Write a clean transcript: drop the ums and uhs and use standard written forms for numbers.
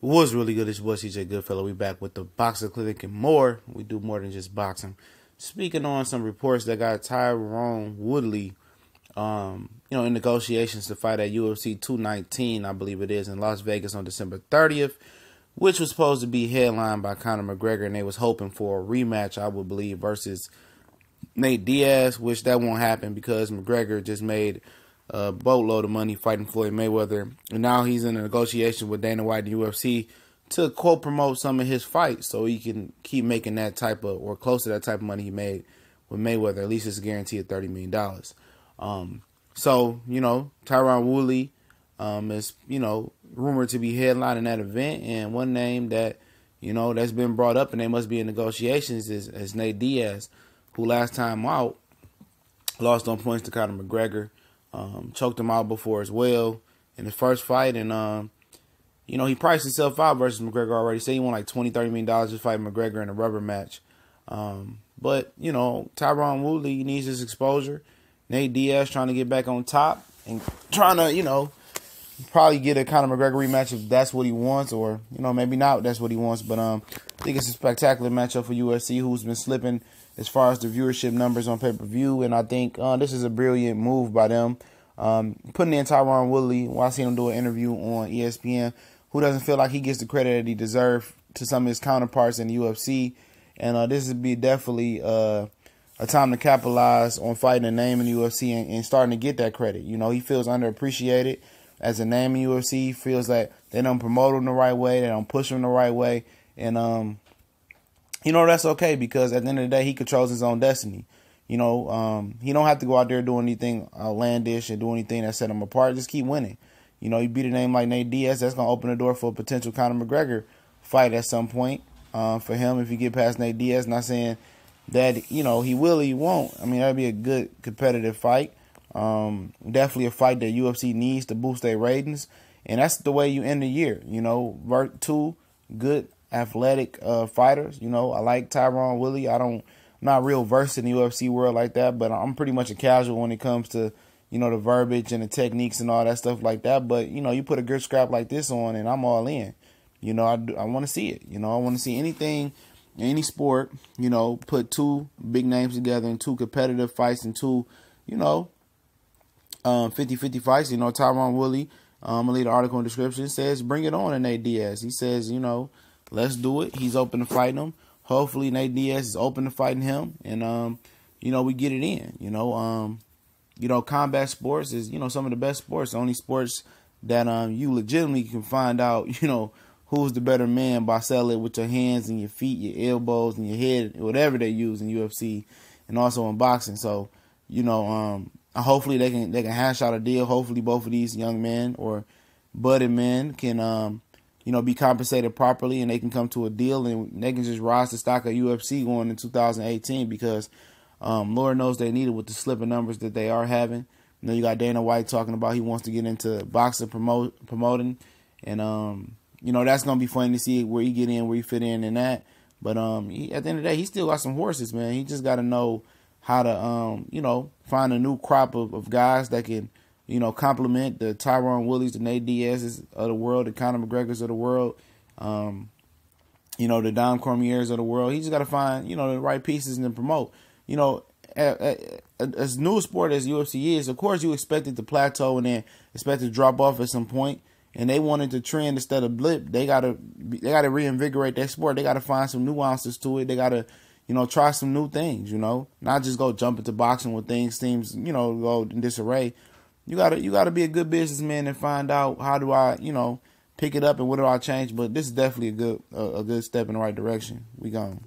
was really good. It's your boy CJ Goodfellow. We back with the Boxer Clinic and more. We do more than just boxing. Speaking on some reports that got Tyron Woodley, in negotiations to fight at UFC 219, I believe it is, in Las Vegas on December 30th, which was supposed to be headlined by Conor McGregor, and they was hoping for a rematch, I would believe, versus Nate Diaz, which that won't happen because McGregor just made a boatload of money fighting Floyd Mayweather, and now he's in a negotiation with Dana White and UFC to quote promote some of his fights so he can keep making that type of, or close to that type of money he made with Mayweather. At least it's a guarantee of $30 million. Tyron Woodley is, rumored to be headlining that event, and one name that, that's been brought up and they must be in negotiations is Nate Diaz, who last time out lost on points to Conor McGregor. Choked him out before as well in his first fight. And, he priced himself out versus McGregor already. Say he won like $20, $30 million just fighting McGregor in a rubber match. But Tyron Woodley needs his exposure. Nate Diaz trying to get back on top and trying to, probably get a Conor McGregor rematch if that's what he wants, or, maybe not if that's what he wants. But I think it's a spectacular matchup for UFC, who's been slipping as far as the viewership numbers on pay-per-view. And I think this is a brilliant move by them. Putting in Tyron Woodley, while I seen him do an interview on ESPN, who doesn't feel like he gets the credit that he deserves to some of his counterparts in the UFC. And this would be definitely a time to capitalize on fighting a name in the UFC and starting to get that credit. He feels underappreciated as a name in the UFC. He feels like they don't promote him the right way, they don't push him the right way. And that's okay, because at the end of the day, he controls his own destiny. He don't have to go out there doing anything outlandish and do anything that set him apart. Just keep winning. You beat a name like Nate Diaz, that's going to open the door for a potential Conor McGregor fight at some point for him if you get past Nate Diaz. Not saying that, he will or he won't. I mean, that'd be a good competitive fight. Definitely a fight that UFC needs to boost their ratings. And that's the way you end the year. Two good athletic fighters. I like Tyron Woodley. I'm not real versed in the UFC world like that, but I'm pretty much a casual when it comes to, the verbiage and the techniques and all that stuff like that. But, you put a good scrap like this on and I'm all in. I want to see it. I want to see anything, any sport, put two big names together in two competitive fights and two, 50-50 fights. Tyron Woodley, I'm going to leave the article in the description, says bring it on to Nate Diaz. He says, let's do it. He's open to fighting him. Hopefully Nate Diaz is open to fighting him, and we get it in. Combat sports is some of the best sports. The only sports that you legitimately can find out who's the better man by selling it with your hands and your feet, your elbows and your head, whatever they use in UFC, and also in boxing. So hopefully they can hash out a deal. Hopefully both of these young men or budding men can be compensated properly, and they can come to a deal, and they can just rise the stock of UFC going in 2018, because Lord knows they need it with the slipping numbers that they are having. You got Dana White talking about he wants to get into boxing promoting, and that's gonna be fun to see where he get in, where he fit in that. But at the end of the day, he still got some horses, man. He just got to know how to find a new crop of guys that can complement the Tyron Woodleys, the Nate Diaz's of the world, the Conor McGregors of the world, the Dom Cormiers of the world. He just got to find, the right pieces and then promote. As new a sport as UFC is, of course you expect it to plateau and then expect it to drop off at some point. And they wanted to trend instead of blip. They gotta reinvigorate that sport. They gotta find some nuances to it. They gotta, try some new things. Not just go jump into boxing when things seems, go in disarray. You gotta be a good businessman and find out how do I, pick it up and what do I change. But this is definitely a good step in the right direction. We gone.